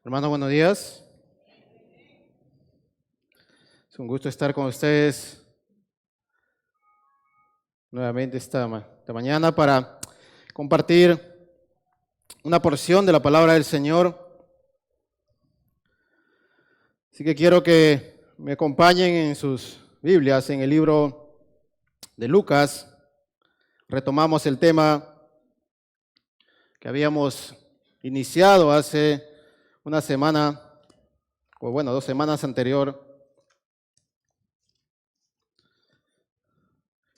Hermanos, buenos días. Es un gusto estar con ustedes nuevamente esta mañana para compartir una porción de la palabra del Señor. Así que quiero que me acompañen en sus Biblias, en el libro de Lucas. Retomamos el tema que habíamos iniciado hace una semana, o bueno, 2 semanas anterior.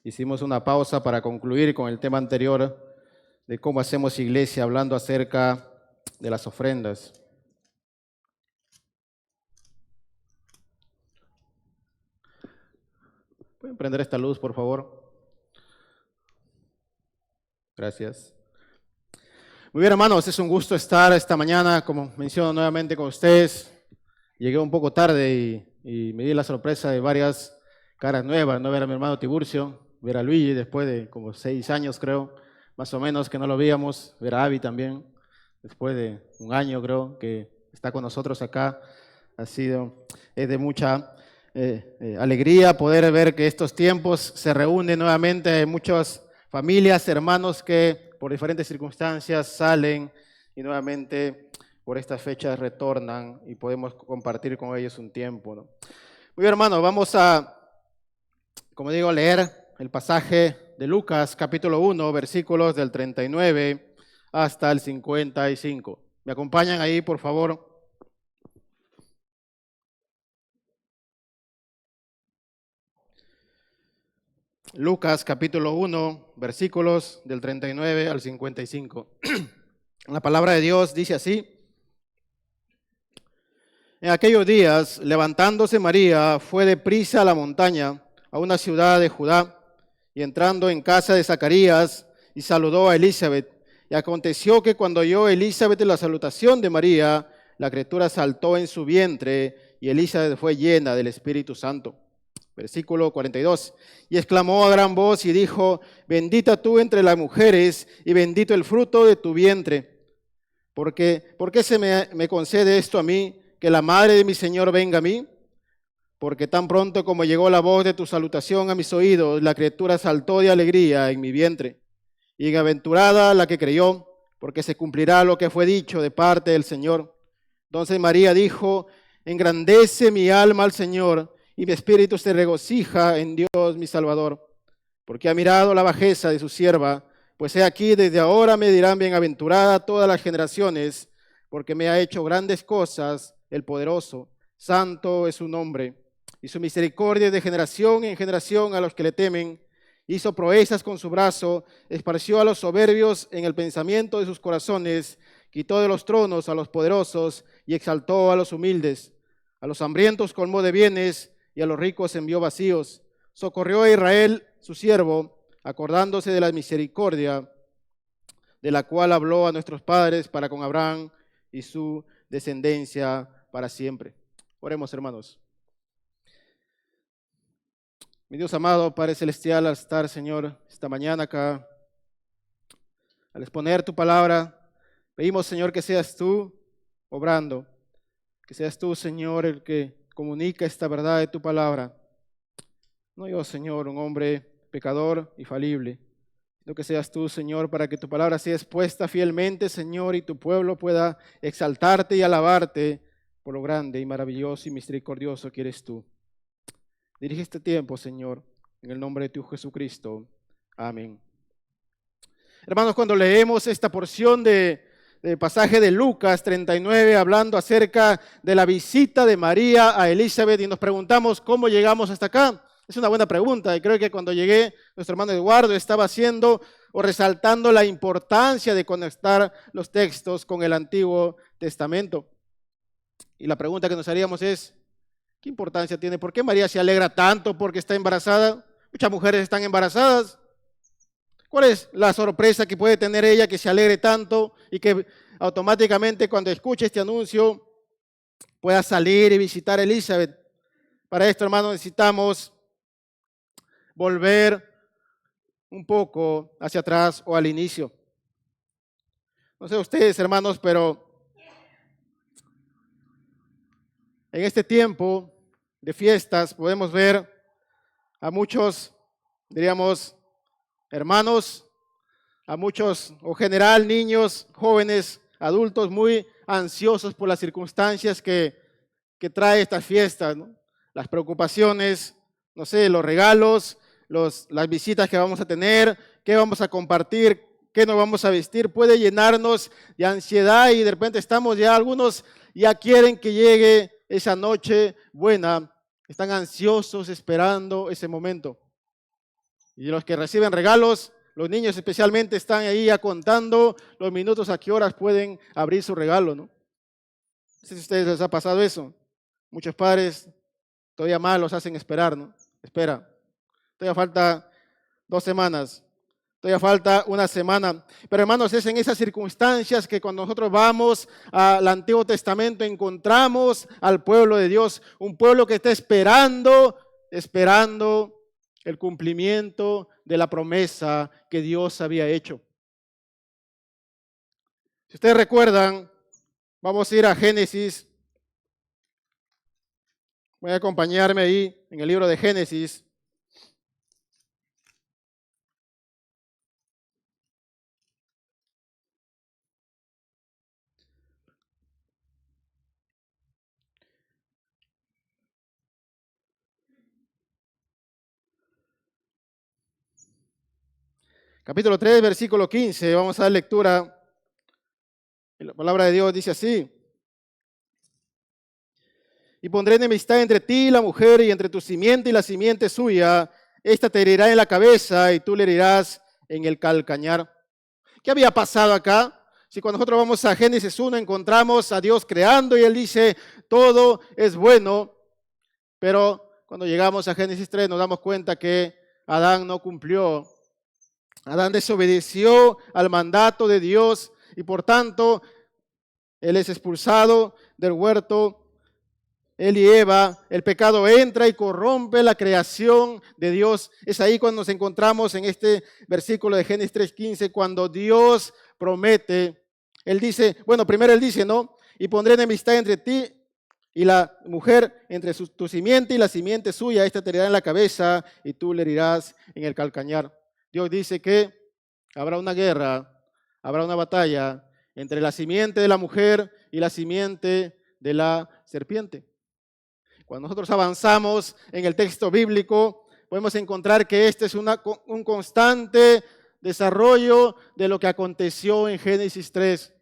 Hicimos una pausa para concluir con el tema anterior de cómo hacemos iglesia, hablando acerca de las ofrendas. ¿Pueden prender esta luz, por favor? Gracias. Muy bien, hermanos, es un gusto estar esta mañana, como menciono nuevamente con ustedes. Llegué un poco tarde y me di la sorpresa de varias caras nuevas, no ver a mi hermano Tiburcio, ver a Luigi después de como 6 años, creo, más o menos, que no lo veíamos, ver a Abby también, después de 1 año, creo, que está con nosotros acá. Es de mucha alegría poder ver que estos tiempos se reúnen nuevamente muchas familias, hermanos que por diferentes circunstancias salen y nuevamente por estas fechas retornan y podemos compartir con ellos un tiempo, ¿no? Muy bien, hermanos, vamos a, como digo, leer el pasaje de Lucas, capítulo 1, versículos del 39 hasta el 55. ¿Me acompañan ahí, por favor? Lucas, capítulo 1, versículos del 39 al 55. La palabra de Dios dice así: En aquellos días, levantándose María, fue deprisa a la montaña, a una ciudad de Judá, y entrando en casa de Zacarías, y saludó a Elizabeth. Y aconteció que cuando oyó Elizabeth la salutación de María, la criatura saltó en su vientre, y Elizabeth fue llena del Espíritu Santo. Versículo 42. Y exclamó a gran voz y dijo: Bendita tú entre las mujeres, y bendito el fruto de tu vientre. ¿Por qué se me concede esto a mí, que la madre de mi Señor venga a mí? Porque tan pronto como llegó la voz de tu salutación a mis oídos, la criatura saltó de alegría en mi vientre. Y bienaventurada la que creyó, porque se cumplirá lo que fue dicho de parte del Señor. Entonces María dijo: Engrandece mi alma al Señor, y mi espíritu se regocija en Dios mi Salvador, porque ha mirado la bajeza de su sierva. Pues he aquí, desde ahora me dirán bienaventurada todas las generaciones, porque me ha hecho grandes cosas el poderoso. Santo es su nombre, y su misericordia de generación en generación a los que le temen. Hizo proezas con su brazo, esparció a los soberbios en el pensamiento de sus corazones, quitó de los tronos a los poderosos y exaltó a los humildes. A los hambrientos colmó de bienes y a los ricos envió vacíos. Socorrió a Israel, su siervo, acordándose de la misericordia de la cual habló a nuestros padres para con Abraham y su descendencia para siempre. Oremos, hermanos. Mi Dios amado, Padre Celestial, al estar, Señor, esta mañana acá, al exponer tu palabra, pedimos, Señor, que seas tú obrando, que seas tú, Señor, el que comunica esta verdad de tu palabra. No yo, Señor, un hombre pecador y falible, sino que seas tú, Señor, para que tu palabra sea expuesta fielmente, Señor, y tu pueblo pueda exaltarte y alabarte por lo grande y maravilloso y misericordioso que eres tú. Dirige este tiempo, Señor, en el nombre de tu Jesucristo. Amén. Hermanos, cuando leemos esta porción del pasaje de Lucas 39, hablando acerca de la visita de María a Elizabeth, y nos preguntamos cómo llegamos hasta acá, es una buena pregunta, y creo que cuando llegué, nuestro hermano Eduardo estaba haciendo o resaltando la importancia de conectar los textos con el Antiguo Testamento. Y la pregunta que nos haríamos es: ¿qué importancia tiene? ¿Por qué María se alegra tanto porque está embarazada? Muchas mujeres están embarazadas. ¿Cuál es la sorpresa que puede tener ella que se alegre tanto y que automáticamente cuando escuche este anuncio pueda salir y visitar a Elizabeth? Para esto, hermanos, necesitamos volver un poco hacia atrás o al inicio. No sé ustedes, hermanos, pero En este tiempo de fiestas podemos ver a muchos, diríamos, hermanos, a muchos, o general, niños, jóvenes, adultos, muy ansiosos por las circunstancias que trae estas fiestas, ¿no? Las preocupaciones, no sé, los regalos, las visitas que vamos a tener, qué vamos a compartir, qué nos vamos a vestir, puede llenarnos de ansiedad y de repente estamos ya, algunos ya quieren que llegue esa noche buena, están ansiosos esperando ese momento. Y los que reciben regalos, los niños especialmente, están ahí ya contando los minutos a qué horas pueden abrir su regalo, ¿no? No sé si a ustedes les ha pasado eso. Muchos padres todavía más los hacen esperar, ¿no? Espera, todavía falta 2 semanas, todavía falta 1 semana. Pero hermanos, es en esas circunstancias que cuando nosotros vamos al Antiguo Testamento encontramos al pueblo de Dios, un pueblo que está esperando el cumplimiento de la promesa que Dios había hecho. Si ustedes recuerdan, vamos a ir a Génesis. Voy a acompañarme ahí en el libro de Génesis. Capítulo 3, versículo 15. Vamos a dar lectura. La palabra de Dios dice así: y pondré enemistad entre ti y la mujer, y entre tu simiente y la simiente suya. Esta te herirá en la cabeza y tú le herirás en el calcañar. ¿Qué había pasado acá? Si cuando nosotros vamos a Génesis 1 encontramos a Dios creando y Él dice, todo es bueno, pero cuando llegamos a Génesis 3 nos damos cuenta que Adán no cumplió. Adán desobedeció al mandato de Dios y por tanto él es expulsado del huerto. Él y Eva, el pecado entra y corrompe la creación de Dios. Es ahí cuando nos encontramos en este versículo de Génesis 3:15, cuando Dios promete. Él dice, bueno, primero él dice, ¿no? Y pondré enemistad entre ti y la mujer, entre tu simiente y la simiente suya. Esta te herirá en la cabeza y tú le herirás en el calcañar. Dios dice que habrá una guerra, habrá una batalla entre la simiente de la mujer y la simiente de la serpiente. Cuando nosotros avanzamos en el texto bíblico, podemos encontrar que este es un constante desarrollo de lo que aconteció en Génesis 3.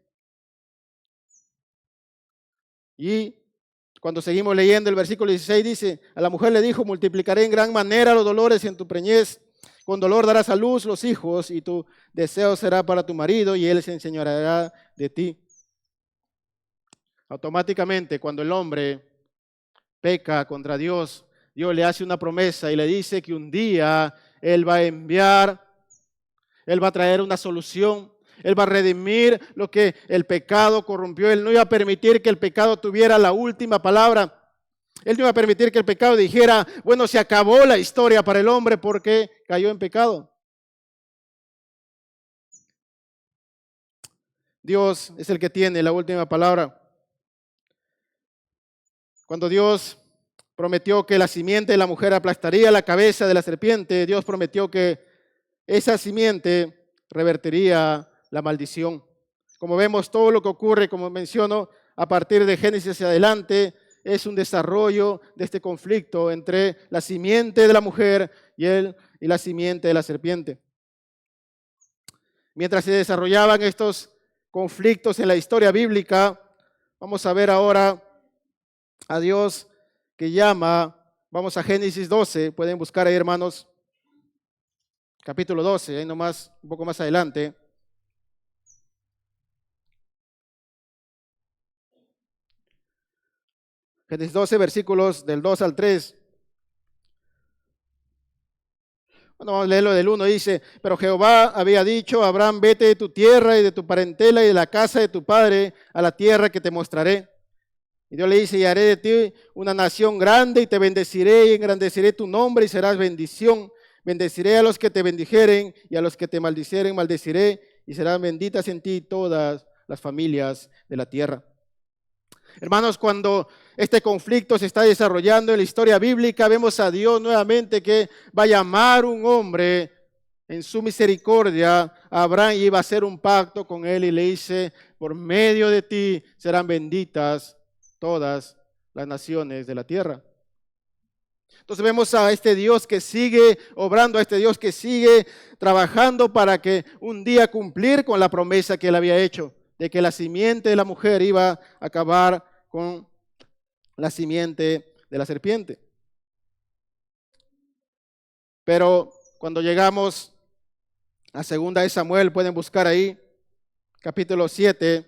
Y cuando seguimos leyendo el versículo 16 dice, a la mujer le dijo, multiplicaré en gran manera los dolores en tu preñez. Con dolor darás a luz los hijos y tu deseo será para tu marido y él se enseñoreará de ti. Automáticamente, cuando el hombre peca contra Dios, Dios le hace una promesa y le dice que un día Él va a enviar, Él va a traer una solución, Él va a redimir lo que el pecado corrompió. Él no iba a permitir que el pecado tuviera la última palabra. Él no iba a permitir que el pecado dijera, bueno, se acabó la historia para el hombre porque cayó en pecado. Dios es el que tiene la última palabra. Cuando Dios prometió que la simiente de la mujer aplastaría la cabeza de la serpiente, Dios prometió que esa simiente revertiría la maldición. Como vemos, todo lo que ocurre, como menciono, a partir de Génesis hacia adelante, es un desarrollo de este conflicto entre la simiente de la mujer y la simiente de la serpiente. Mientras se desarrollaban estos conflictos en la historia bíblica, vamos a ver ahora a Dios que llama, vamos a Génesis 12, pueden buscar ahí, hermanos, capítulo 12, ahí nomás, un poco más adelante. Génesis 12, versículos del 2 al 3. Bueno, vamos a leerlo del 1, dice, pero Jehová había dicho a Abraham, vete de tu tierra y de tu parentela y de la casa de tu padre a la tierra que te mostraré. Y Dios le dice, y haré de ti una nación grande y te bendeciré y engrandeceré tu nombre y serás bendición. Bendeciré a los que te bendijeren y a los que te maldiceren maldeciré y serán benditas en ti todas las familias de la tierra. Hermanos, cuando este conflicto se está desarrollando en la historia bíblica, vemos a Dios nuevamente que va a llamar un hombre en su misericordia a Abraham y iba a hacer un pacto con él y le dice, por medio de ti serán benditas todas las naciones de la tierra. Entonces vemos a este Dios que sigue obrando, a este Dios que sigue trabajando para que un día cumplir con la promesa que él había hecho, de que la simiente de la mujer iba a acabar con la simiente de la serpiente. Pero cuando llegamos a 2 de Samuel, pueden buscar ahí, capítulo 7.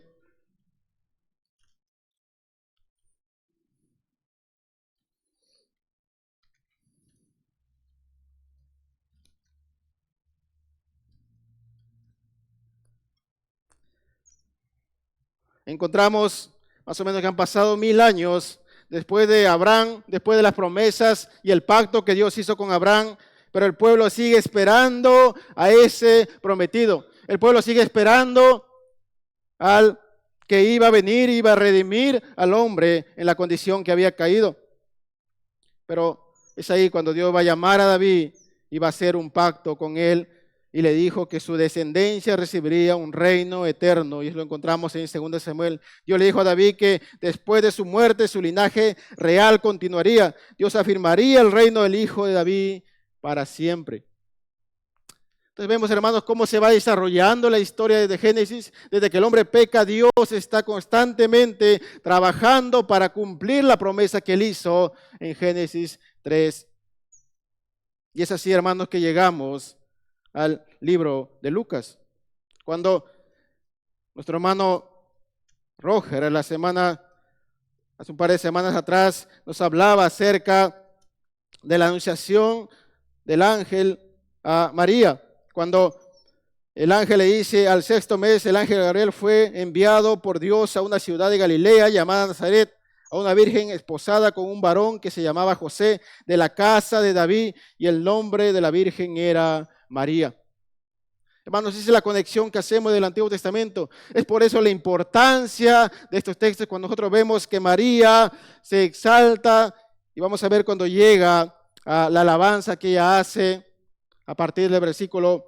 Encontramos más o menos que han pasado 1000 años después de Abraham, después de las promesas y el pacto que Dios hizo con Abraham, pero el pueblo sigue esperando a ese prometido. El pueblo sigue esperando al que iba a venir, iba a redimir al hombre en la condición que había caído. Pero es ahí cuando Dios va a llamar a David y va a hacer un pacto con él y le dijo que su descendencia recibiría un reino eterno. Y eso lo encontramos en 2 de Samuel. Dios le dijo a David que después de su muerte su linaje real continuaría. Dios afirmaría el reino del hijo de David para siempre. Entonces vemos, hermanos, cómo se va desarrollando la historia desde Génesis. Desde que el hombre peca, Dios está constantemente trabajando para cumplir la promesa que él hizo en Génesis 3. Y es así, hermanos, que llegamos al libro de Lucas. Cuando nuestro hermano Roger, hace un par de semanas atrás, nos hablaba acerca de la anunciación del ángel a María. Cuando el ángel le dice, al 6º mes, el ángel Gabriel fue enviado por Dios a una ciudad de Galilea llamada Nazaret, a una virgen esposada con un varón que se llamaba José, de la casa de David, y el nombre de la virgen era María. Hermanos, esa es la conexión que hacemos del Antiguo Testamento. Es por eso la importancia de estos textos, cuando nosotros vemos que María se exalta, y vamos a ver cuando llega a la alabanza que ella hace, a partir del versículo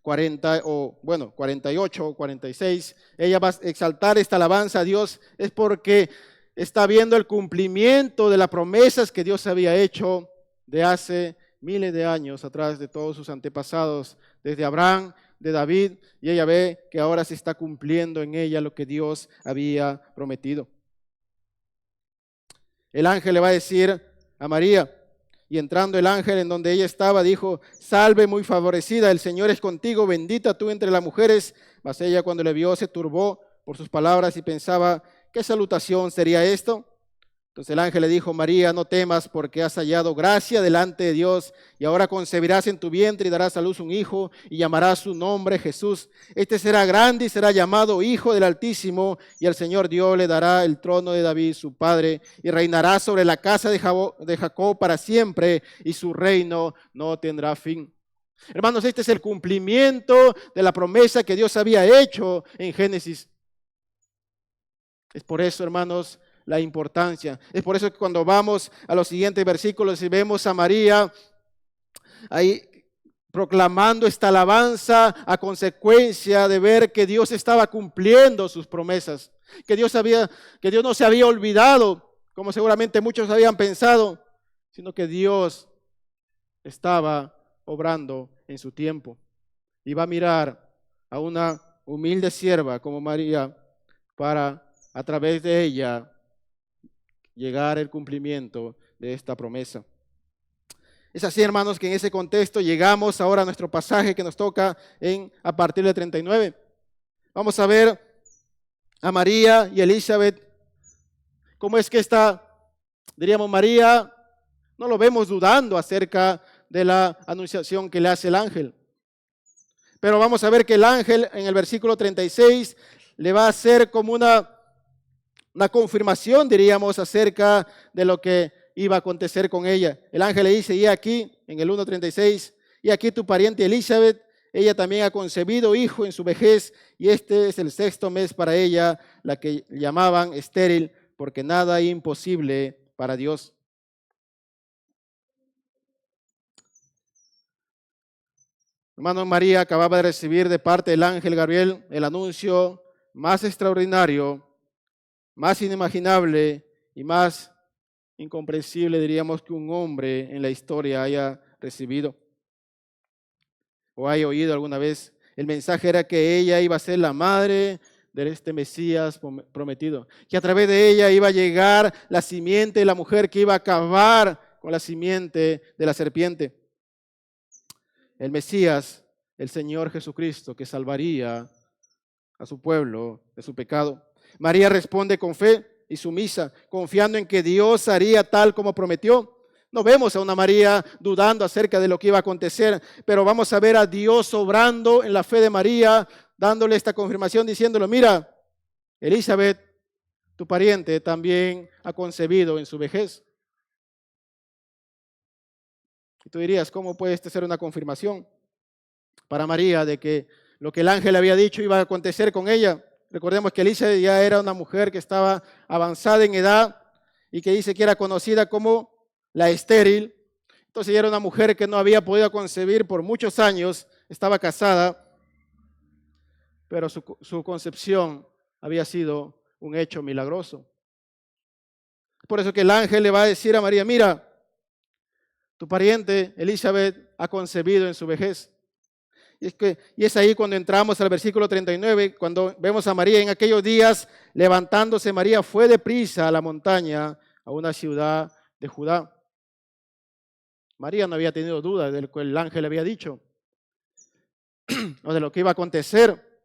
48 o 46, ella va a exaltar esta alabanza a Dios, es porque está viendo el cumplimiento de las promesas que Dios había hecho de hace miles de años atrás, de todos sus antepasados, desde Abraham, de David, y ella ve que ahora se está cumpliendo en ella lo que Dios había prometido. El ángel le va a decir a María, y entrando el ángel en donde ella estaba, dijo, salve muy favorecida, el Señor es contigo, bendita tú entre las mujeres. Mas ella cuando le vio se turbó por sus palabras y pensaba, ¿qué salutación sería esto? Entonces el ángel le dijo, María, no temas porque has hallado gracia delante de Dios y ahora concebirás en tu vientre y darás a luz un hijo y llamarás su nombre Jesús. Este será grande y será llamado Hijo del Altísimo y el Señor Dios le dará el trono de David, su padre, y reinará sobre la casa de Jacob para siempre y su reino no tendrá fin. Hermanos, este es el cumplimiento de la promesa que Dios había hecho en Génesis. Es por eso, hermanos, la importancia. Es por eso que cuando vamos a los siguientes versículos y vemos a María ahí proclamando esta alabanza a consecuencia de ver que Dios estaba cumpliendo sus promesas, que Dios no se había olvidado, como seguramente muchos habían pensado, sino que Dios estaba obrando en su tiempo. Y va a mirar a una humilde sierva como María para a través de ella llegar el cumplimiento de esta promesa. Es así, hermanos, que en ese contexto llegamos ahora a nuestro pasaje que nos toca a partir del 39. Vamos a ver a María y Elizabeth. ¿Cómo es que diríamos, María, no lo vemos dudando acerca de la anunciación que le hace el ángel? Pero vamos a ver que el ángel en el versículo 36 le va a hacer como una confirmación, diríamos, acerca de lo que iba a acontecer con ella. El ángel le dice, y aquí, en el 1.36, y aquí tu pariente Elizabeth ella también ha concebido hijo en su vejez, y este es el sexto mes para ella, la que llamaban estéril, porque nada hay imposible para Dios. Hermano, María acababa de recibir de parte del ángel Gabriel el anuncio más extraordinario, más inimaginable y más incomprensible, diríamos, que un hombre en la historia haya recibido o haya oído alguna vez. El mensaje era que ella iba a ser la madre de este Mesías prometido, que a través de ella iba a llegar la simiente de la mujer que iba a acabar con la simiente de la serpiente. El Mesías, el Señor Jesucristo, que salvaría a su pueblo de su pecado. María responde con fe y sumisa, confiando en que Dios haría tal como prometió. No vemos a una María dudando acerca de lo que iba a acontecer, pero vamos a ver a Dios obrando en la fe de María, dándole esta confirmación, diciéndole, mira, Elizabeth, tu pariente, también ha concebido en su vejez. Y tú dirías, ¿cómo puede ser una confirmación para María de que lo que el ángel había dicho iba a acontecer con ella? Recordemos que Elizabeth ya era una mujer que estaba avanzada en edad y que dice que era conocida como la estéril. Entonces ella era una mujer que no había podido concebir por muchos años, estaba casada, pero su concepción había sido un hecho milagroso. Por eso que el ángel le va a decir a María, mira, tu pariente Elizabeth ha concebido en su vejez. Y es ahí cuando entramos al versículo 39, cuando vemos a María en aquellos días, levantándose María fue deprisa a la montaña, a una ciudad de Judá. María no había tenido duda de lo que el ángel le había dicho, o de lo que iba a acontecer.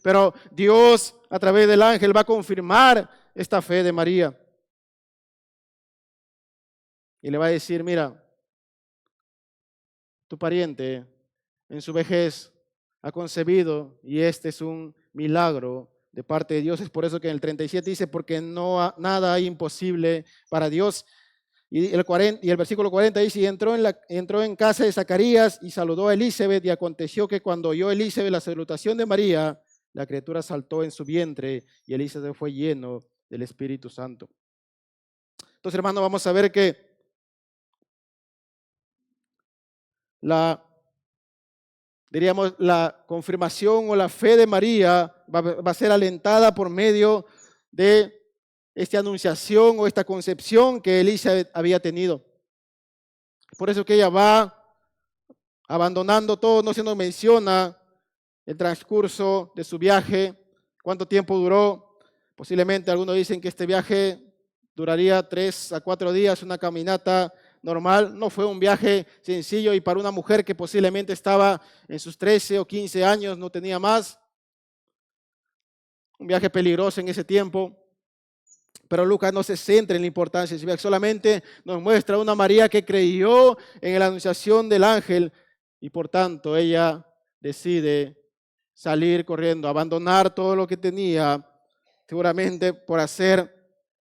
Pero Dios, a través del ángel, va a confirmar esta fe de María. Y le va a decir, mira, tu pariente en su vejez ha concebido y este es un milagro de parte de Dios. Es por eso que en el 37 dice, porque nada hay imposible para Dios. Y el versículo 40 dice, y entró en casa de Zacarías y saludó a Elizabeth, y aconteció que cuando oyó Elizabeth la salutación de María, la criatura saltó en su vientre y Elizabeth fue lleno del Espíritu Santo. Entonces, hermano, vamos a ver que la confirmación o la fe de María va a ser alentada por medio de esta anunciación o esta concepción que Elizabeth había tenido. Por eso que ella va abandonando todo, no se nos menciona el transcurso de su viaje, cuánto tiempo duró. Posiblemente algunos dicen que este viaje duraría 3 a 4 días, una caminata normal. No fue un viaje sencillo y para una mujer que posiblemente estaba en sus 13 o 15 años, no tenía más. Un viaje peligroso en ese tiempo. Pero Lucas no se centra en la importancia, solamente nos muestra una María que creyó en la anunciación del ángel y por tanto ella decide salir corriendo, abandonar todo lo que tenía, seguramente por hacer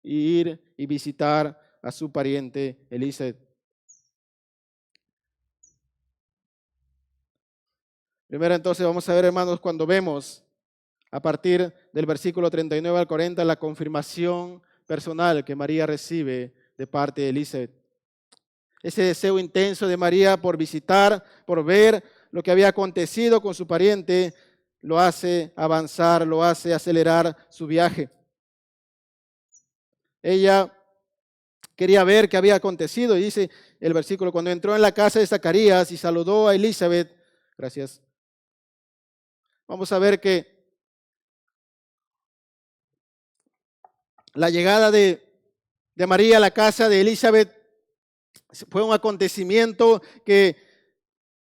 e ir y visitar a su pariente Elizabeth. Primero entonces vamos a ver, hermanos, cuando vemos a partir del versículo 39 al 40 la confirmación personal que María recibe de parte de Elizabeth. Ese deseo intenso de María por visitar, por ver lo que había acontecido con su pariente, lo hace avanzar, lo hace acelerar su viaje. Ella quería ver qué había acontecido y dice el versículo, cuando entró en la casa de Zacarías y saludó a Elizabeth, gracias. Vamos a ver que la llegada de María a la casa de Elizabeth fue un acontecimiento que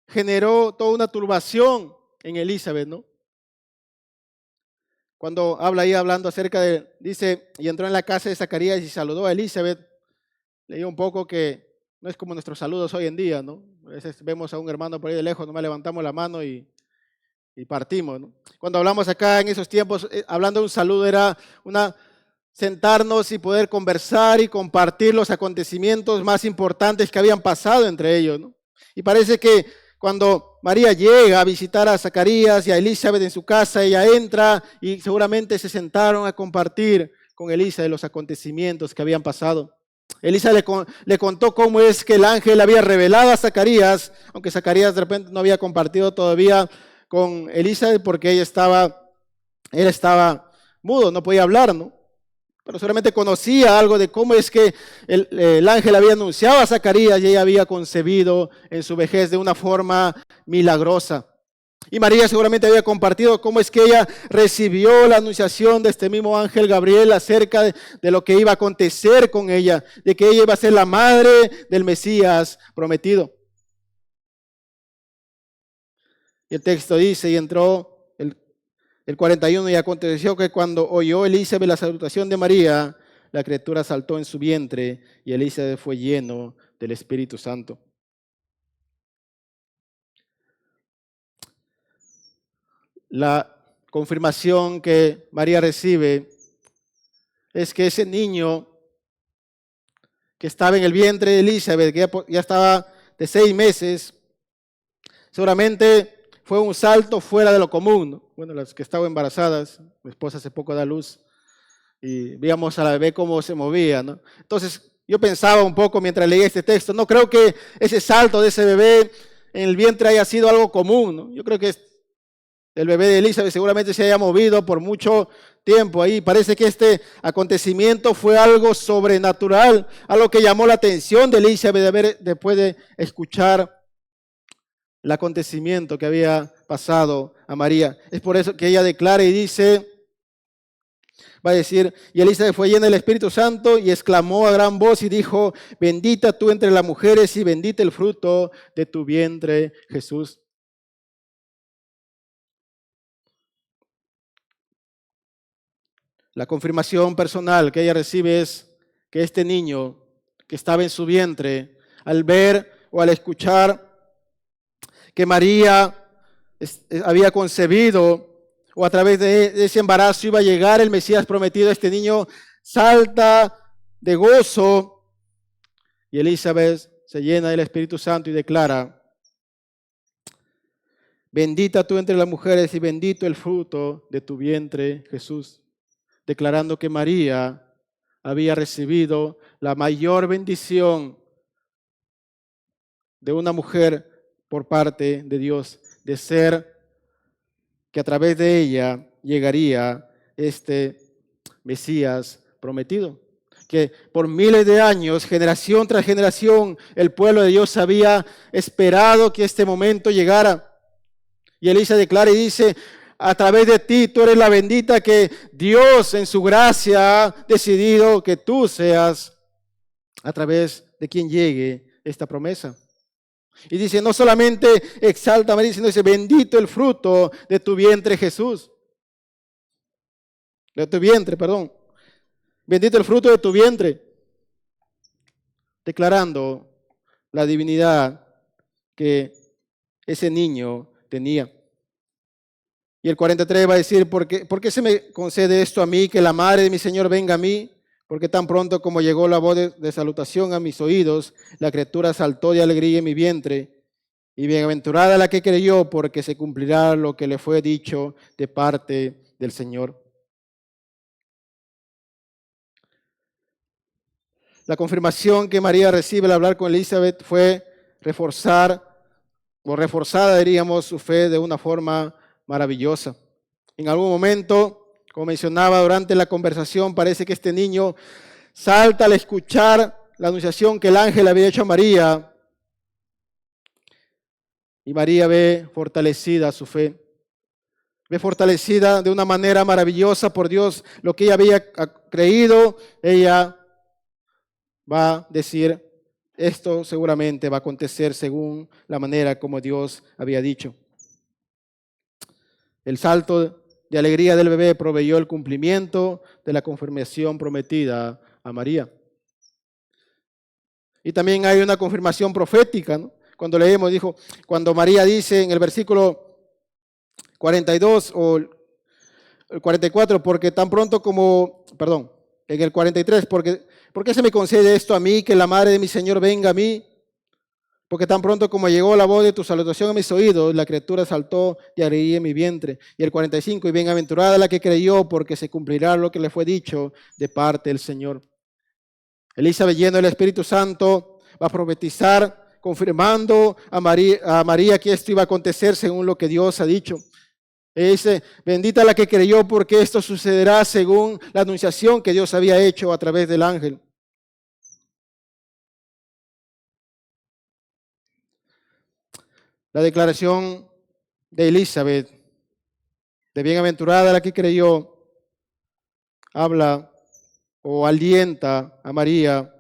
generó toda una turbación en Elizabeth, ¿no? Cuando habla ahí hablando acerca de, dice, y entró en la casa de Zacarías y saludó a Elizabeth, leí un poco que no es como nuestros saludos hoy en día, ¿no? A veces vemos a un hermano por ahí de lejos, nomás levantamos la mano y partimos, ¿no? Cuando hablamos acá en esos tiempos, hablando de un saludo, era sentarnos y poder conversar y compartir los acontecimientos más importantes que habían pasado entre ellos, ¿no? Y parece que cuando María llega a visitar a Zacarías y a Elizabeth en su casa, ella entra y seguramente se sentaron a compartir con Elizabeth los acontecimientos que habían pasado. Elizabeth le contó cómo es que el ángel había revelado a Zacarías, aunque Zacarías de repente no había compartido todavía con Elizabeth porque él estaba mudo, no podía hablar, ¿no? Pero seguramente conocía algo de cómo es que el ángel había anunciado a Zacarías y ella había concebido en su vejez de una forma milagrosa. Y María seguramente había compartido cómo es que ella recibió la anunciación de este mismo ángel Gabriel acerca de lo que iba a acontecer con ella, de que ella iba a ser la madre del Mesías prometido. Y el texto dice, y entró el 41, y aconteció que cuando oyó Elizabeth la salutación de María, la criatura saltó en su vientre y Elizabeth fue lleno del Espíritu Santo. La confirmación que María recibe es que ese niño que estaba en el vientre de Elizabeth, que ya estaba de 6 meses, seguramente fue un salto fuera de lo común, ¿no? Bueno, las que estaban embarazadas, mi esposa hace poco da luz y veíamos a la bebé cómo se movía, ¿no? Entonces yo pensaba un poco mientras leía este texto, no creo que ese salto de ese bebé en el vientre haya sido algo común, ¿no? Yo creo que el bebé de Elizabeth seguramente se haya movido por mucho tiempo ahí. Parece que este acontecimiento fue algo sobrenatural, algo que llamó la atención de Elizabeth después de escuchar el acontecimiento que había pasado a María. Es por eso que ella declara y dice, va a decir, y Elizabeth fue llena del Espíritu Santo y exclamó a gran voz y dijo, bendita tú entre las mujeres y bendito el fruto de tu vientre, Jesús. La confirmación personal que ella recibe es que este niño que estaba en su vientre, al ver o al escuchar que María había concebido o a través de ese embarazo iba a llegar el Mesías prometido, este niño salta de gozo y Elizabeth se llena del Espíritu Santo y declara, bendita tú entre las mujeres y bendito el fruto de tu vientre, Jesús, declarando que María había recibido la mayor bendición de una mujer por parte de Dios, de ser que a través de ella llegaría este Mesías prometido. Que por miles de años, generación tras generación, el pueblo de Dios había esperado que este momento llegara. Y Elisa declara y dice, a través de ti tú eres la bendita que Dios en su gracia ha decidido que tú seas a través de quien llegue esta promesa. Y dice, no solamente exalta a María, sino dice, bendito el fruto de tu vientre, Jesús. De tu vientre, perdón. Bendito el fruto de tu vientre. Declarando la divinidad que ese niño tenía. Y el 43 va a decir, ¿por qué se me concede esto a mí, que la madre de mi Señor venga a mí? Porque tan pronto como llegó la voz de salutación a mis oídos, la criatura saltó de alegría en mi vientre. Y bienaventurada la que creyó, porque se cumplirá lo que le fue dicho de parte del Señor. La confirmación que María recibe al hablar con Elizabeth fue reforzada, diríamos, su fe de una forma maravillosa. En algún momento, como mencionaba durante la conversación, parece que este niño salta al escuchar la anunciación que el ángel había hecho a María. Y María ve fortalecida su fe. Ve fortalecida de una manera maravillosa por Dios. Lo que ella había creído, ella va a decir, esto seguramente va a acontecer según la manera como Dios había dicho. El salto de alegría del bebé proveyó el cumplimiento de la confirmación prometida a María. Y también hay una confirmación profética, ¿no? Cuando leemos, dijo, cuando María dice en el versículo 42 o el 44, porque tan pronto como, perdón, en el 43, ¿por qué se me concede esto a mí, que la madre de mi Señor venga a mí? Porque tan pronto como llegó la voz de tu salutación a mis oídos, la criatura saltó y areí en mi vientre. Y el 45, y bienaventurada la que creyó, porque se cumplirá lo que le fue dicho de parte del Señor. Elizabeth, lleno del Espíritu Santo, va a profetizar, confirmando a María que esto iba a acontecer según lo que Dios ha dicho. Dice, bendita la que creyó, porque esto sucederá según la anunciación que Dios había hecho a través del ángel. La declaración de Elizabeth, de bienaventurada la que creyó, habla o alienta a María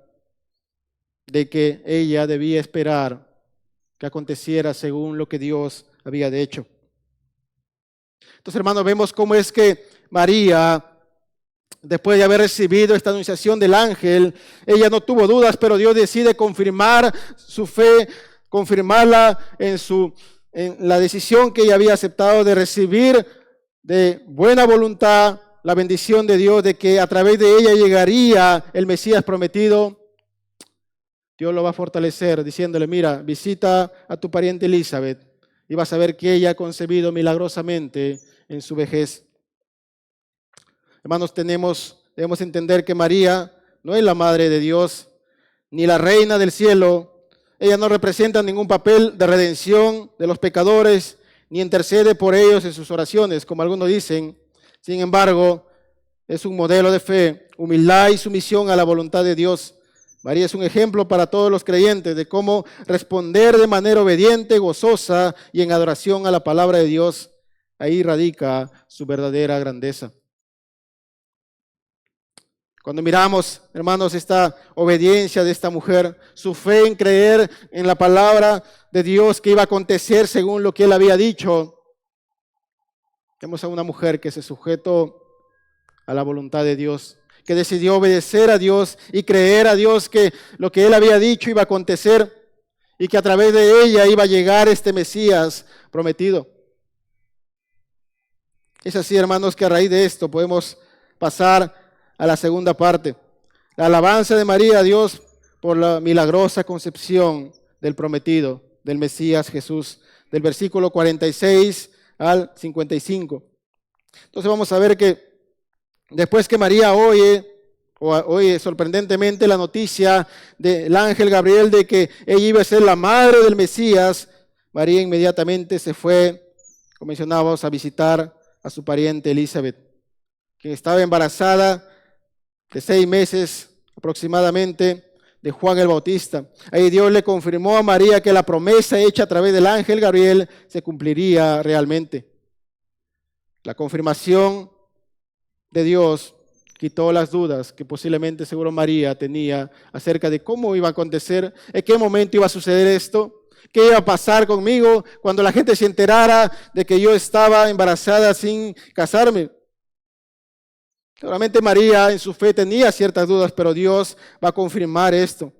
de que ella debía esperar que aconteciera según lo que Dios había hecho. Entonces, hermanos, vemos cómo es que María, después de haber recibido esta anunciación del ángel, ella no tuvo dudas, pero Dios decide confirmar su fe, confirmarla en la decisión que ella había aceptado de recibir de buena voluntad la bendición de Dios, de que a través de ella llegaría el Mesías prometido. Dios lo va a fortalecer diciéndole, mira, visita a tu pariente Elizabeth y vas a ver que ella ha concebido milagrosamente en su vejez. Hermanos, debemos entender que María no es la madre de Dios, ni la reina del cielo. Ella no representa ningún papel de redención de los pecadores, ni intercede por ellos en sus oraciones, como algunos dicen. Sin embargo, es un modelo de fe, humildad y sumisión a la voluntad de Dios. María es un ejemplo para todos los creyentes de cómo responder de manera obediente, gozosa y en adoración a la palabra de Dios. Ahí radica su verdadera grandeza. Cuando miramos, hermanos, esta obediencia de esta mujer, su fe en creer en la palabra de Dios que iba a acontecer según lo que él había dicho, vemos a una mujer que se sujetó a la voluntad de Dios, que decidió obedecer a Dios y creer a Dios que lo que él había dicho iba a acontecer y que a través de ella iba a llegar este Mesías prometido. Es así, hermanos, que a raíz de esto podemos pasar a la segunda parte. La alabanza de María a Dios por la milagrosa concepción del prometido, del Mesías Jesús, del versículo 46 al 55. Entonces vamos a ver que después que María oye sorprendentemente la noticia del ángel Gabriel de que ella iba a ser la madre del Mesías, María inmediatamente se fue, como mencionábamos, a visitar a su pariente Elizabeth, quien estaba embarazada de 6 meses aproximadamente de Juan el Bautista. Ahí Dios le confirmó a María que la promesa hecha a través del ángel Gabriel se cumpliría realmente. La confirmación de Dios quitó las dudas que posiblemente seguro María tenía acerca de cómo iba a acontecer, en qué momento iba a suceder esto, qué iba a pasar conmigo cuando la gente se enterara de que yo estaba embarazada sin casarme. Seguramente María en su fe tenía ciertas dudas, pero Dios va a confirmar esto,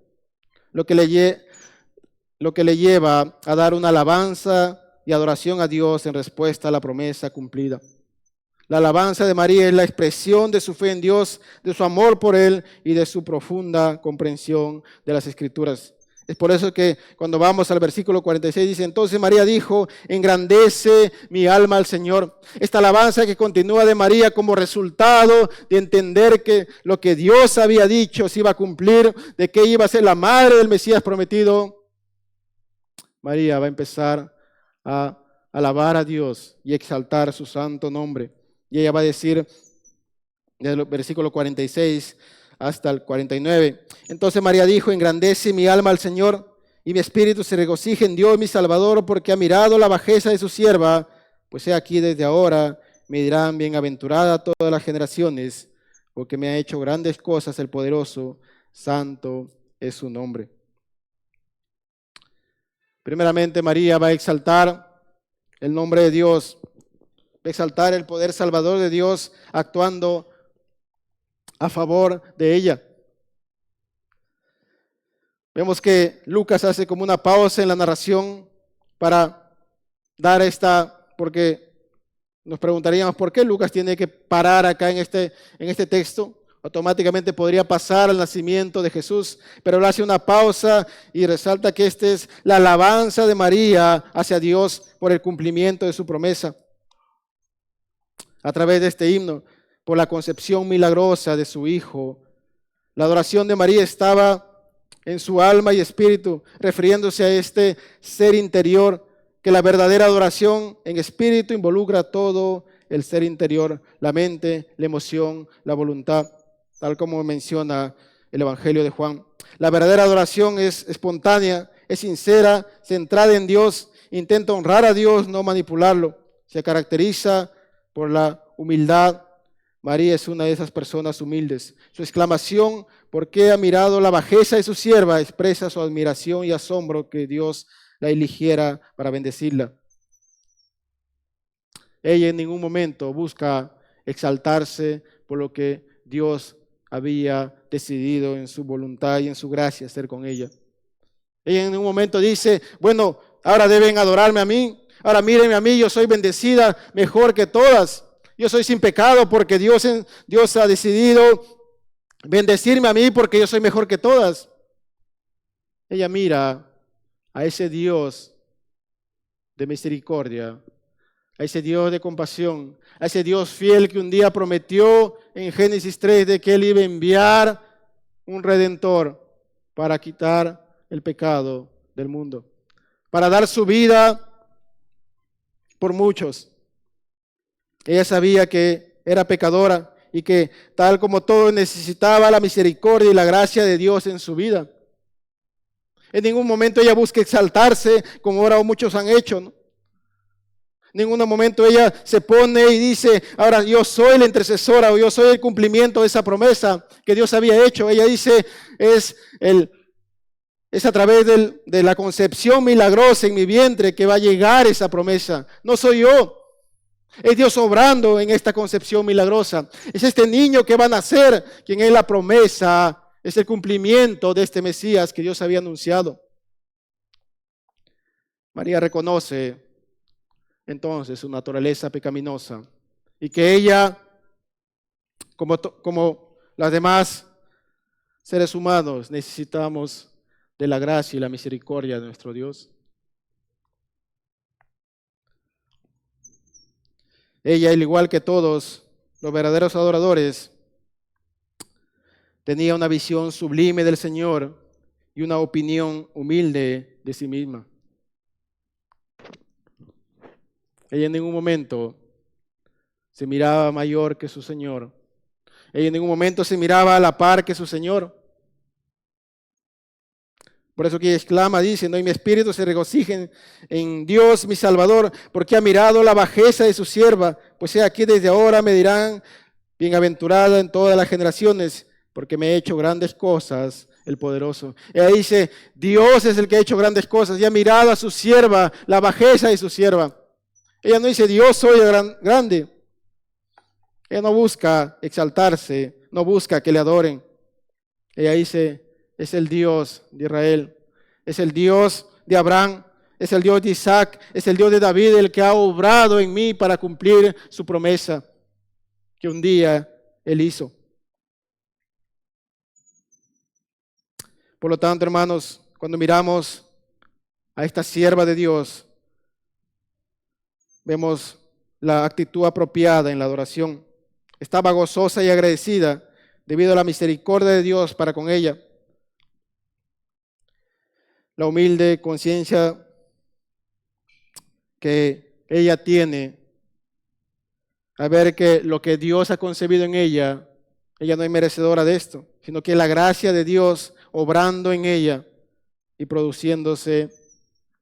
lo que le lleva a dar una alabanza y adoración a Dios en respuesta a la promesa cumplida. La alabanza de María es la expresión de su fe en Dios, de su amor por Él y de su profunda comprensión de las Escrituras. Es por eso que cuando vamos al versículo 46 dice, entonces María dijo, engrandece mi alma al Señor. Esta alabanza que continúa de María como resultado de entender que lo que Dios había dicho se iba a cumplir, de que ella iba a ser la madre del Mesías prometido. María va a empezar a alabar a Dios y exaltar su santo nombre. Y ella va a decir, desde el versículo 46 hasta el 49. Entonces María dijo, engrandece mi alma al Señor, y mi espíritu se regocija en Dios mi Salvador, porque ha mirado la bajeza de su sierva, pues he aquí desde ahora me dirán bienaventurada todas las generaciones, porque me ha hecho grandes cosas el poderoso, santo es su nombre. Primeramente María va a exaltar el nombre de Dios, va a exaltar el poder salvador de Dios actuando a favor de ella. Vemos que Lucas hace como una pausa en la narración para dar porque nos preguntaríamos por qué Lucas tiene que parar acá en este texto. automáticamente podría pasar al nacimiento de Jesús, pero él hace una pausa y resalta que esta es la alabanza de María hacia Dios por el cumplimiento de su promesa. A través de este himno, por la concepción milagrosa de su Hijo, la adoración de María estaba en su alma y espíritu, refiriéndose a este ser interior, que la verdadera adoración en espíritu involucra todo el ser interior, la mente, la emoción, la voluntad, tal como menciona el Evangelio de Juan. La verdadera adoración es espontánea, es sincera, centrada en Dios, intenta honrar a Dios, no manipularlo. Se caracteriza por la humildad. María es una de esas personas humildes. Su exclamación, ¿por qué ha mirado la bajeza de su sierva?, expresa su admiración y asombro que Dios la eligiera para bendecirla. Ella en ningún momento busca exaltarse por lo que Dios había decidido en su voluntad y en su gracia hacer con ella. Ella en ningún momento dice, bueno, ahora deben adorarme a mí, ahora mírenme a mí, yo soy bendecida mejor que todas. Yo soy sin pecado porque Dios ha decidido bendecirme a mí porque yo soy mejor que todas. Ella mira a ese Dios de misericordia, a ese Dios de compasión, a ese Dios fiel que un día prometió en Génesis 3 de que Él iba a enviar un redentor para quitar el pecado del mundo, para dar su vida por muchos. Ella sabía que era pecadora y que tal como todo necesitaba la misericordia y la gracia de Dios en su vida. En ningún momento ella busca exaltarse como ahora muchos han hecho, ¿no? En ningún momento ella se pone y dice, ahora yo soy la intercesora o yo soy el cumplimiento de esa promesa que Dios había hecho. Ella dice, es a través de la concepción milagrosa en mi vientre que va a llegar esa promesa. No soy yo. Es Dios obrando en esta concepción milagrosa. Es este niño que va a nacer, quien es la promesa, es el cumplimiento de este Mesías que Dios había anunciado. María reconoce entonces su naturaleza pecaminosa y que ella, como las demás seres humanos, necesitamos de la gracia y la misericordia de nuestro Dios. Ella, al igual que todos los verdaderos adoradores, tenía una visión sublime del Señor y una opinión humilde de sí misma. Ella en ningún momento se miraba mayor que su Señor. Ella en ningún momento se miraba a la par que su Señor. Por eso que ella exclama, dice, no, y mi espíritu se regocija en Dios, mi Salvador, porque ha mirado la bajeza de su sierva. Pues he aquí desde ahora me dirán, bienaventurada en todas las generaciones, porque me he hecho grandes cosas, el poderoso. Ella dice, Dios es el que ha hecho grandes cosas, y ha mirado a su sierva, la bajeza de su sierva. Ella no dice, Dios soy grande. Ella no busca exaltarse, no busca que le adoren. Ella dice, es el Dios de Israel, es el Dios de Abraham, es el Dios de Isaac, es el Dios de David, el que ha obrado en mí para cumplir su promesa que un día Él hizo. Por lo tanto, hermanos, cuando miramos a esta sierva de Dios, vemos la actitud apropiada en la adoración. Estaba gozosa y agradecida debido a la misericordia de Dios para con ella. La humilde conciencia que ella tiene a ver que lo que Dios ha concebido en ella no es merecedora de esto, sino que la gracia de Dios obrando en ella y produciéndose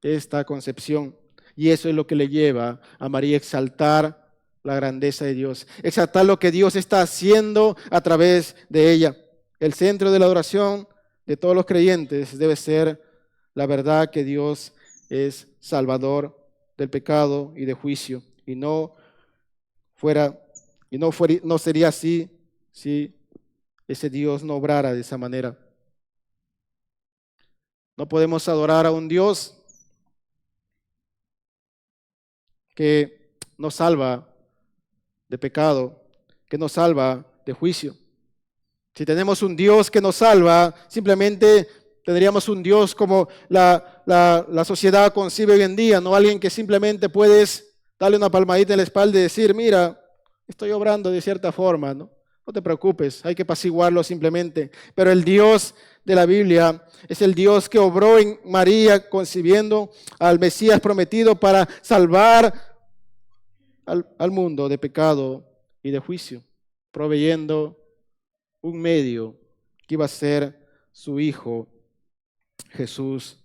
esta concepción. Y eso es lo que le lleva a María a exaltar la grandeza de Dios, exaltar lo que Dios está haciendo a través de ella. El centro de la adoración de todos los creyentes debe ser la verdad que Dios es salvador del pecado y de juicio, y no sería así si ese Dios no obrara de esa manera. No podemos adorar a un Dios que nos salva de pecado, que nos salva de juicio. Si tenemos un Dios que nos salva, simplemente tendríamos un Dios como la sociedad concibe hoy en día, no alguien que simplemente puedes darle una palmadita en la espalda y decir, mira, estoy obrando de cierta forma, ¿no? No te preocupes, hay que apaciguarlo simplemente. Pero el Dios de la Biblia es el Dios que obró en María concibiendo al Mesías prometido para salvar al mundo de pecado y de juicio, proveyendo un medio que iba a ser su Hijo Jesús,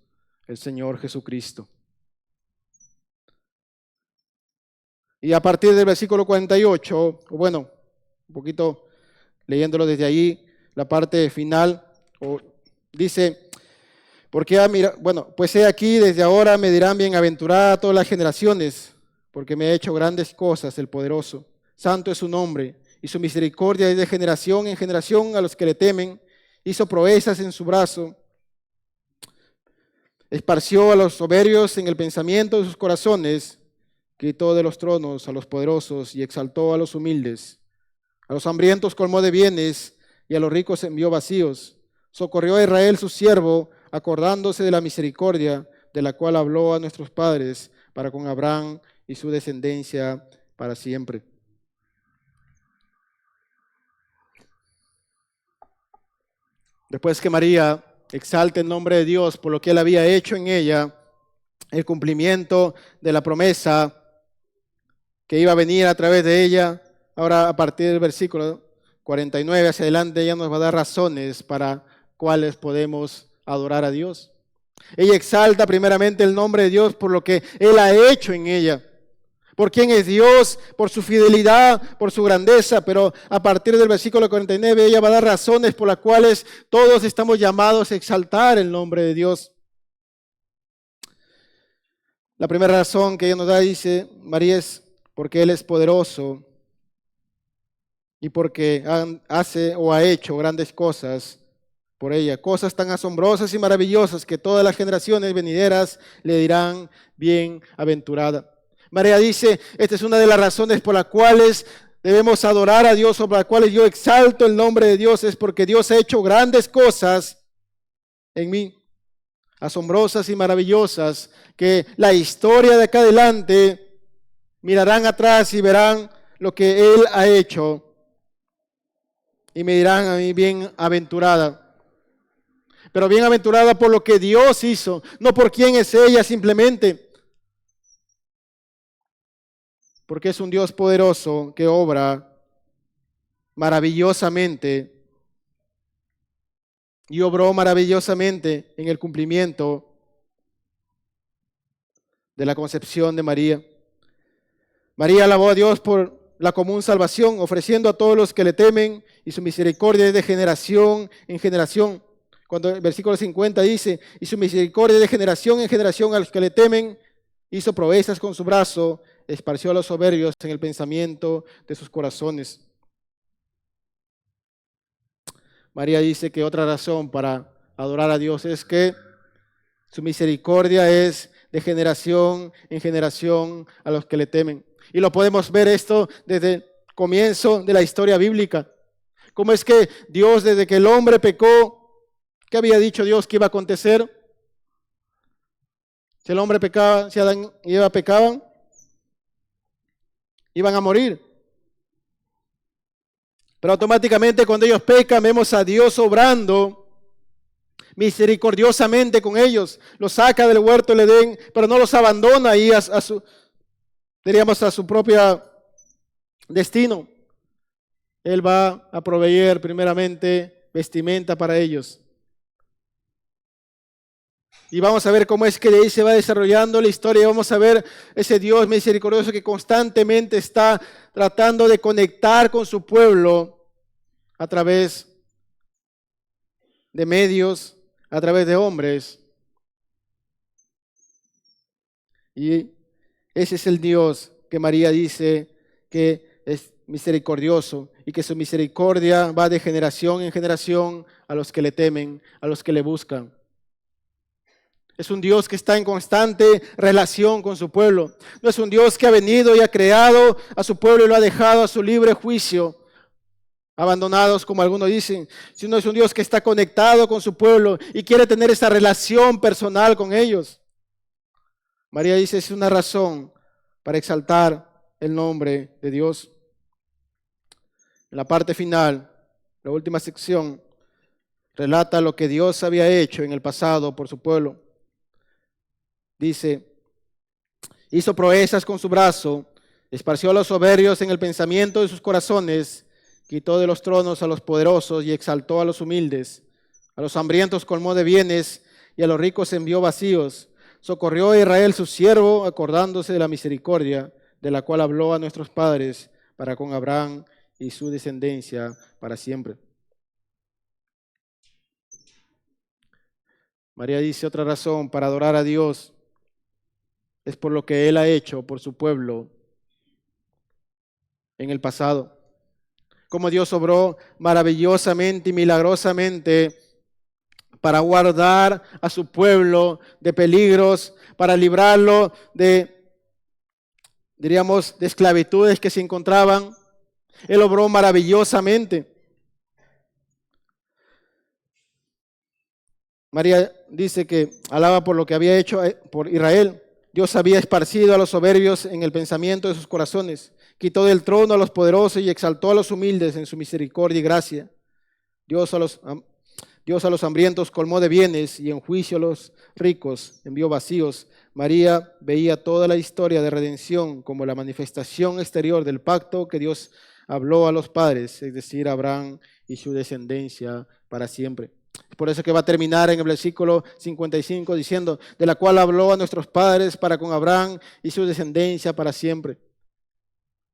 el Señor Jesucristo. Y a partir del versículo 48, bueno, un poquito leyéndolo desde ahí, la parte final, dice, porque pues he aquí, desde ahora me dirán bienaventurada todas las generaciones, porque me ha hecho grandes cosas el poderoso. Santo es su nombre, y su misericordia es de generación en generación a los que le temen. Hizo proezas en su brazo, esparció a los soberbios en el pensamiento de sus corazones, quitó de los tronos a los poderosos y exaltó a los humildes. A los hambrientos colmó de bienes y a los ricos envió vacíos. Socorrió a Israel su siervo, acordándose de la misericordia de la cual habló a nuestros padres para con Abraham y su descendencia para siempre. Después que María exalta el nombre de Dios por lo que Él había hecho en ella, el cumplimiento de la promesa que iba a venir a través de ella, ahora a partir del versículo 49 hacia adelante, ella nos va a dar razones para cuáles podemos adorar a Dios. Ella exalta primeramente el nombre de Dios por lo que Él ha hecho en ella, por quién es Dios, por su fidelidad, por su grandeza, pero a partir del versículo 49 ella va a dar razones por las cuales todos estamos llamados a exaltar el nombre de Dios. La primera razón que ella nos da, dice María, es porque Él es poderoso y porque hace o ha hecho grandes cosas por ella, cosas tan asombrosas y maravillosas que todas las generaciones venideras le dirán bienaventurada. María dice, esta es una de las razones por las cuales debemos adorar a Dios, o por las cuales yo exalto el nombre de Dios, es porque Dios ha hecho grandes cosas en mí, asombrosas y maravillosas, que la historia de acá adelante mirarán atrás y verán lo que Él ha hecho y me dirán a mí bienaventurada. Pero bienaventurada por lo que Dios hizo, no por quién es ella simplemente. Porque es un Dios poderoso que obra maravillosamente y obró maravillosamente en el cumplimiento de la concepción de María. María alabó a Dios por la común salvación, ofreciendo a todos los que le temen, y su misericordia es de generación en generación. Cuando el versículo 50 dice, y su misericordia es de generación en generación a los que le temen, hizo proezas con su brazo, esparció a los soberbios en el pensamiento de sus corazones. María dice que otra razón para adorar a Dios es que su misericordia es de generación en generación a los que le temen. Y lo podemos ver esto desde el comienzo de la historia bíblica. ¿Cómo es que Dios, desde que el hombre pecó, qué había dicho Dios que iba a acontecer? Si el hombre pecaba, si Adán y Eva pecaban, iban a morir. Pero automáticamente cuando ellos pecan, vemos a Dios obrando misericordiosamente con ellos. Los saca del huerto del Edén, pero no los abandona ahí a su propio destino. Él va a proveer primeramente vestimenta para ellos. Y vamos a ver cómo es que de ahí se va desarrollando la historia. Y vamos a ver ese Dios misericordioso que constantemente está tratando de conectar con su pueblo a través de medios, a través de hombres. Y ese es el Dios que María dice que es misericordioso y que su misericordia va de generación en generación a los que le temen, a los que le buscan. Es un Dios que está en constante relación con su pueblo. No es un Dios que ha venido y ha creado a su pueblo y lo ha dejado a su libre juicio, abandonados, como algunos dicen, sino es un Dios que está conectado con su pueblo y quiere tener esa relación personal con ellos. María dice, es una razón para exaltar el nombre de Dios. En la parte final, la última sección, relata lo que Dios había hecho en el pasado por su pueblo. Dice, hizo proezas con su brazo, esparció a los soberbios en el pensamiento de sus corazones, quitó de los tronos a los poderosos y exaltó a los humildes. A los hambrientos colmó de bienes y a los ricos envió vacíos. Socorrió a Israel su siervo, acordándose de la misericordia de la cual habló a nuestros padres para con Abraham y su descendencia para siempre. María dice otra razón para adorar a Dios es por lo que Él ha hecho por su pueblo en el pasado. Como Dios obró maravillosamente y milagrosamente para guardar a su pueblo de peligros, para librarlo de, diríamos, de esclavitudes que se encontraban. Él obró maravillosamente. María dice que alaba por lo que había hecho por Israel. Dios había esparcido a los soberbios en el pensamiento de sus corazones. Quitó del trono a los poderosos y exaltó a los humildes en su misericordia y gracia. Dios a los hambrientos colmó de bienes y en juicio a los ricos envió vacíos. María veía toda la historia de redención como la manifestación exterior del pacto que Dios habló a los padres, es decir, a Abraham y su descendencia para siempre. Es por eso que va a terminar en el versículo 55 diciendo, de la cual habló a nuestros padres para con Abraham y su descendencia para siempre.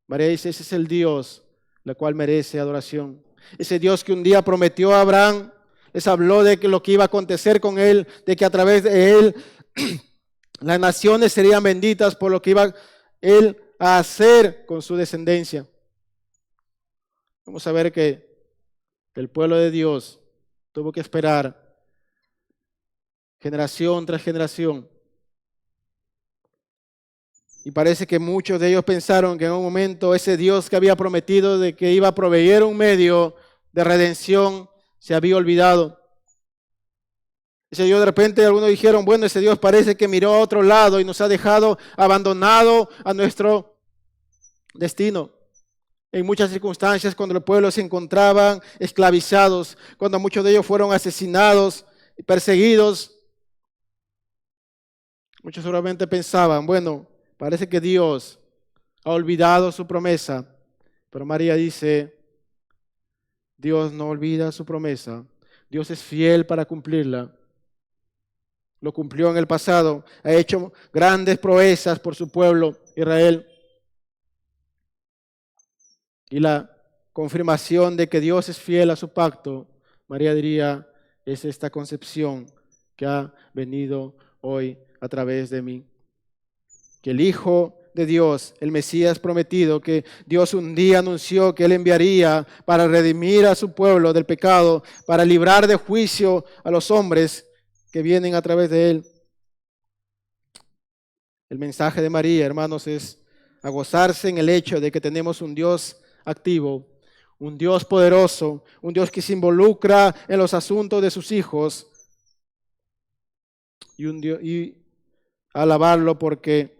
María dice, ese es el Dios, la cual merece adoración. Ese Dios que un día prometió a Abraham, les habló de que lo que iba a acontecer con él, de que a través de él las naciones serían benditas por lo que iba él a hacer con su descendencia. Vamos a ver que el pueblo de Dios tuvo que esperar generación tras generación. Y parece que muchos de ellos pensaron que en un momento ese Dios que había prometido de que iba a proveer un medio de redención se había olvidado. Ese Dios de repente algunos dijeron, bueno, ese Dios parece que miró a otro lado y nos ha dejado abandonado a nuestro destino. En muchas circunstancias cuando el pueblo se encontraban esclavizados, cuando muchos de ellos fueron asesinados y perseguidos, muchos seguramente pensaban, bueno, parece que Dios ha olvidado su promesa, pero María dice, Dios no olvida su promesa, Dios es fiel para cumplirla. Lo cumplió en el pasado, ha hecho grandes proezas por su pueblo Israel. Y la confirmación de que Dios es fiel a su pacto, María diría, es esta concepción que ha venido hoy a través de mí. Que el Hijo de Dios, el Mesías prometido, que Dios un día anunció que Él enviaría para redimir a su pueblo del pecado, para librar de juicio a los hombres que vienen a través de Él. El mensaje de María, hermanos, es a gozarse en el hecho de que tenemos un Dios activo, un Dios poderoso, un Dios que se involucra en los asuntos de sus hijos y alabarlo porque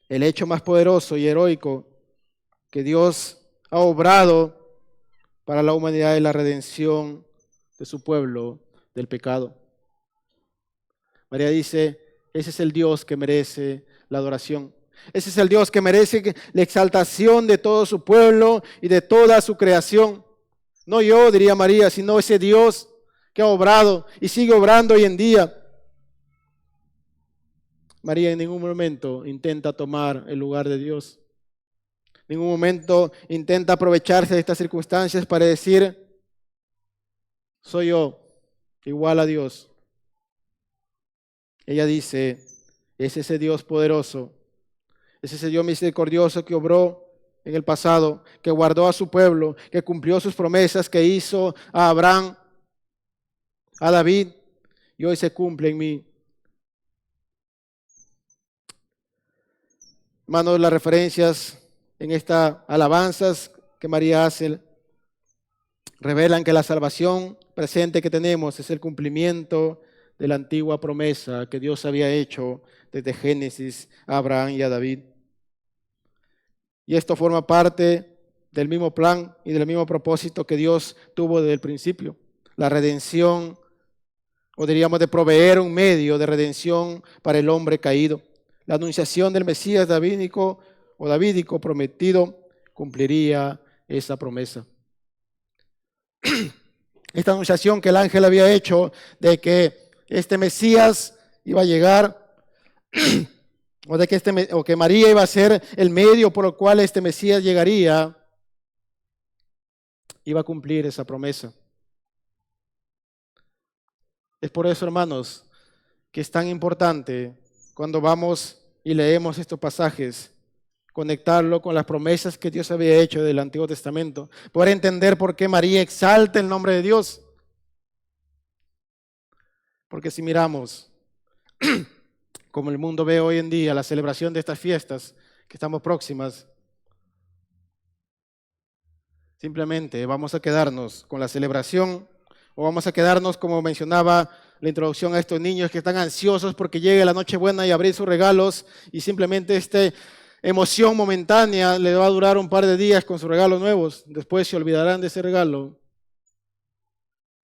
el hecho más poderoso y heroico que Dios ha obrado para la humanidad es la redención de su pueblo del pecado. María dice, ese es el Dios que merece la adoración. Ese es el Dios que merece la exaltación de todo su pueblo y de toda su creación. No yo, diría María, sino ese Dios que ha obrado y sigue obrando hoy en día. María en ningún momento intenta tomar el lugar de Dios. En ningún momento intenta aprovecharse de estas circunstancias para decir, soy yo, igual a Dios. Ella dice, es ese Dios poderoso, es ese Dios misericordioso que obró en el pasado, que guardó a su pueblo, que cumplió sus promesas, que hizo a Abraham, a David, y hoy se cumple en mí. Hermanos, las referencias en estas alabanzas que María hace revelan que la salvación presente que tenemos es el cumplimiento de la antigua promesa que Dios había hecho desde Génesis a Abraham y a David. Y esto forma parte del mismo plan y del mismo propósito que Dios tuvo desde el principio. La redención, o diríamos de proveer un medio de redención para el hombre caído. La anunciación del Mesías davídico prometido cumpliría esa promesa. Esta anunciación que el ángel había hecho de que este Mesías iba a llegar, o de que María iba a ser el medio por el cual este Mesías llegaría, iba a cumplir esa promesa. Es por eso, hermanos, que es tan importante cuando vamos y leemos estos pasajes, conectarlo con las promesas que Dios había hecho del Antiguo Testamento, poder entender por qué María exalta el nombre de Dios. Porque si miramos como el mundo ve hoy en día la celebración de estas fiestas que estamos próximas, simplemente vamos a quedarnos con la celebración o vamos a quedarnos, como mencionaba la introducción, a estos niños que están ansiosos porque llegue la Nochebuena y abrir sus regalos, y simplemente esta emoción momentánea le va a durar un par de días con sus regalos nuevos. Después se olvidarán de ese regalo.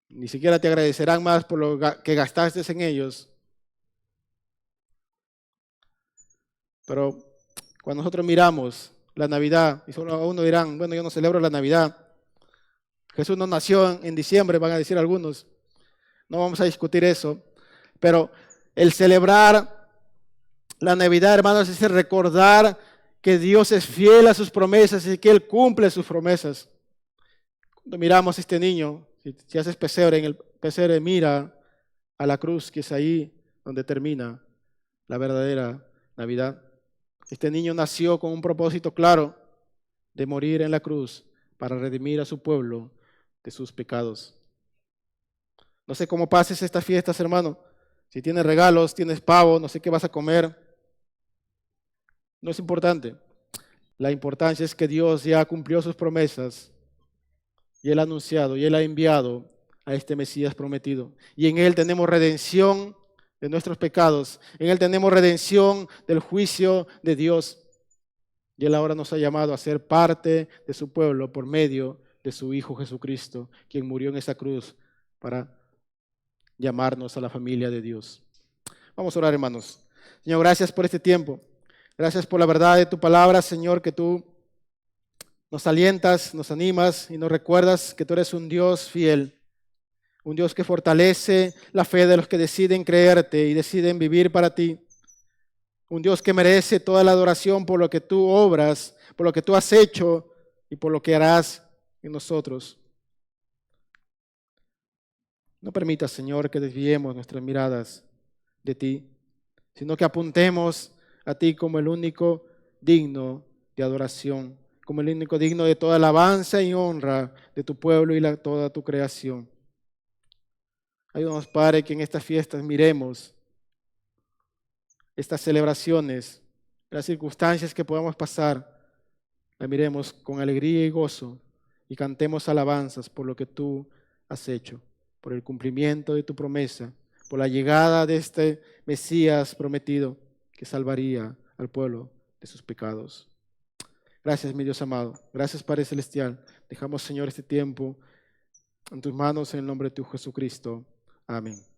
Ni siquiera te agradecerán más por lo que gastaste en ellos. Pero cuando nosotros miramos la Navidad, y solo uno dirán, bueno, yo no celebro la Navidad. Jesús no nació en diciembre, van a decir algunos. No vamos a discutir eso. Pero el celebrar la Navidad, hermanos, es el recordar que Dios es fiel a sus promesas y que Él cumple sus promesas. Cuando miramos a este niño, si haces pesebre, en el pesebre mira a la cruz, que es ahí donde termina la verdadera Navidad. Este niño nació con un propósito claro de morir en la cruz para redimir a su pueblo de sus pecados. No sé cómo pases estas fiestas, hermano. Si tienes regalos, tienes pavo, no sé qué vas a comer. No es importante. La importancia es que Dios ya cumplió sus promesas y Él ha anunciado y Él ha enviado a este Mesías prometido. Y en Él tenemos redención de nuestros pecados. En Él tenemos redención del juicio de Dios. Y Él ahora nos ha llamado a ser parte de su pueblo por medio de su Hijo Jesucristo, quien murió en esa cruz para llamarnos a la familia de Dios. Vamos a orar, hermanos. Señor, gracias por este tiempo. Gracias por la verdad de tu palabra, Señor, que tú nos alientas, nos animas y nos recuerdas que tú eres un Dios fiel, un Dios que fortalece la fe de los que deciden creerte y deciden vivir para ti. Un Dios que merece toda la adoración por lo que tú obras, por lo que tú has hecho y por lo que harás en nosotros. No permitas, Señor, que desviemos nuestras miradas de ti, sino que apuntemos a ti como el único digno de adoración, como el único digno de toda alabanza y honra de tu pueblo y toda tu creación. Ayúdanos, Padre, que en estas fiestas miremos estas celebraciones, las circunstancias que podamos pasar, las miremos con alegría y gozo y cantemos alabanzas por lo que tú has hecho, por el cumplimiento de tu promesa, por la llegada de este Mesías prometido que salvaría al pueblo de sus pecados. Gracias, mi Dios amado. Gracias, Padre Celestial. Dejamos, Señor, este tiempo en tus manos en el nombre de tu Jesucristo. Amén.